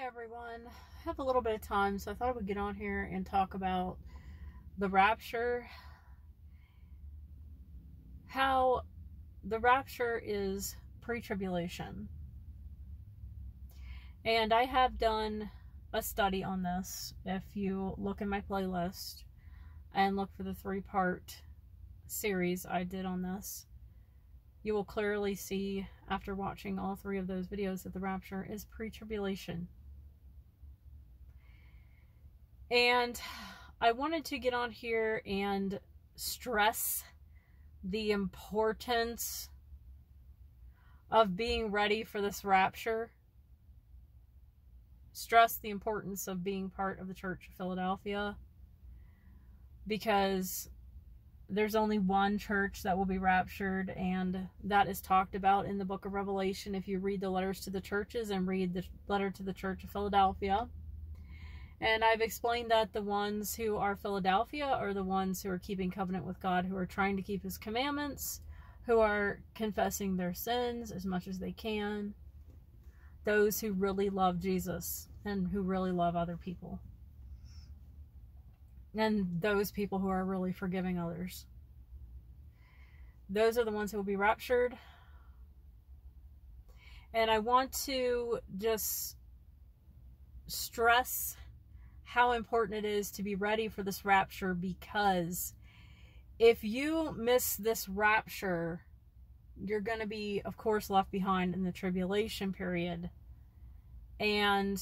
everyone. I have a little bit of time, so I thought I would get on here and talk about the rapture. How the rapture is pre-tribulation. And I have done a study on this. If you look in my playlist and look for the 3-part series I did on this, you will clearly see after watching all 3 of those videos that the rapture is pre-tribulation. And I wanted to get on here and stress the importance of being ready for this rapture. Stress the importance of being part of the Church of Philadelphia, because there's only one church that will be raptured, and that is talked about in the book of Revelation if you read the letters to the churches and read the letter to the Church of Philadelphia. And I've explained that the ones who are Philadelphia are the ones who are keeping covenant with God, who are trying to keep His commandments, who are confessing their sins as much as they can. Those who really love Jesus and who really love other people. And those people who are really forgiving others. Those are the ones who will be raptured. And I want to just stress how important it is to be ready for this rapture, because if you miss this rapture, you're going to be, of course, left behind in the tribulation period. And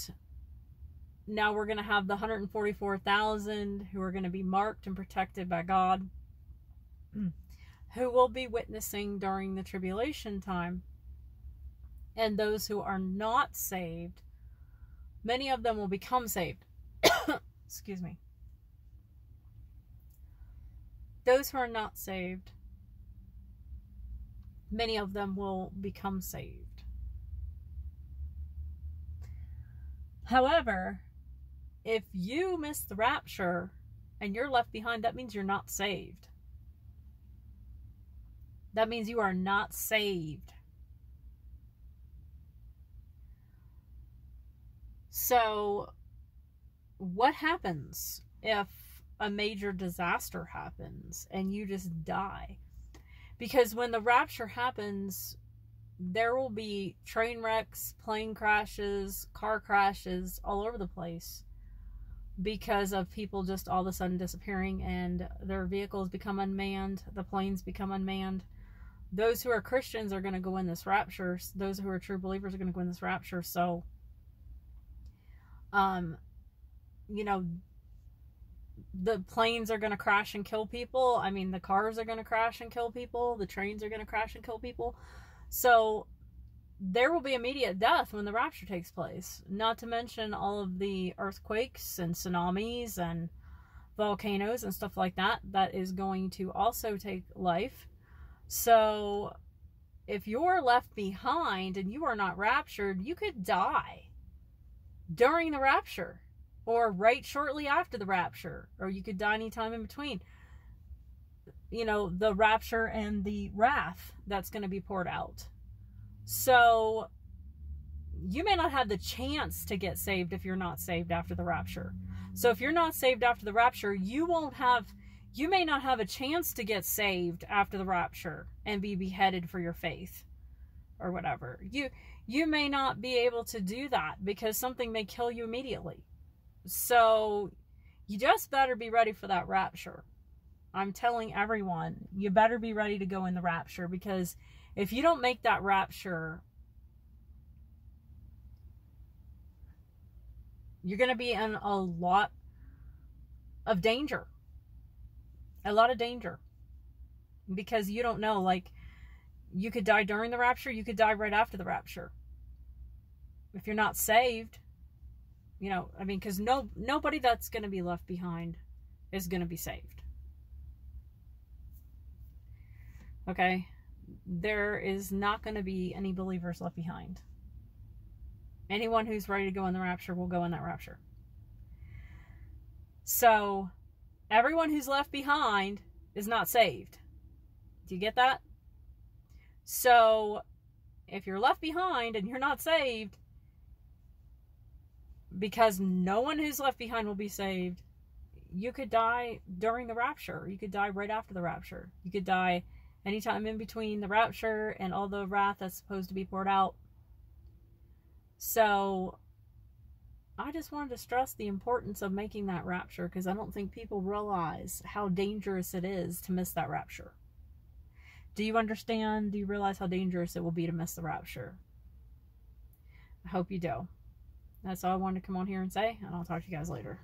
now we're going to have the 144,000 who are going to be marked and protected by God, who will be witnessing during the tribulation time. And those who are not saved, many of them will become saved. Excuse me. Those who are not saved, many of them will become saved. However, if you miss the rapture and you're left behind, that means you're not saved. That means you are not saved. So, what happens if a major disaster happens and you just die? Because when the rapture happens, there will be train wrecks, plane crashes, car crashes all over the place because of people just all of a sudden disappearing, and their vehicles become unmanned, the planes become unmanned. Those who are Christians are going to go in this rapture. Those who are true believers are going to go in this rapture. So, you know, the planes are going to crash and kill people. I mean, the cars are going to crash and kill people. The trains are going to crash and kill people. So there will be immediate death when the rapture takes place. Not to mention all of the earthquakes and tsunamis and volcanoes and stuff like that. That is going to also take life. So if you're left behind and you are not raptured, you could die during the rapture, or right shortly after the rapture, or you could die anytime in between. You know, the rapture and the wrath that's going to be poured out. So you may not have the chance to get saved if you're not saved after the rapture. So if you're not saved after the rapture, you may not have a chance to get saved after the rapture and be beheaded for your faith or whatever. You may not be able to do that because something may kill you immediately. So you just better be ready for that rapture. I'm telling everyone, you better be ready to go in the rapture, because if you don't make that rapture, you're going to be in a lot of danger. A lot of danger. Because you don't know, like, you could die during the rapture, you could die right after the rapture. If you're not saved, you know, I mean, because nobody that's going to be left behind is going to be saved. Okay? There is not going to be any believers left behind. Anyone who's ready to go in the rapture will go in that rapture. So, everyone who's left behind is not saved. Do you get that? So, if you're left behind and you're not saved, because no one who's left behind will be saved. You could die during the rapture. You could die right after the rapture. You could die anytime in between the rapture and all the wrath that's supposed to be poured out. So I just wanted to stress the importance of making that rapture, because I don't think people realize how dangerous it is to miss that rapture. Do you understand? Do you realize how dangerous it will be to miss the rapture? I hope you do. That's all I wanted to come on here and say, and I'll talk to you guys later.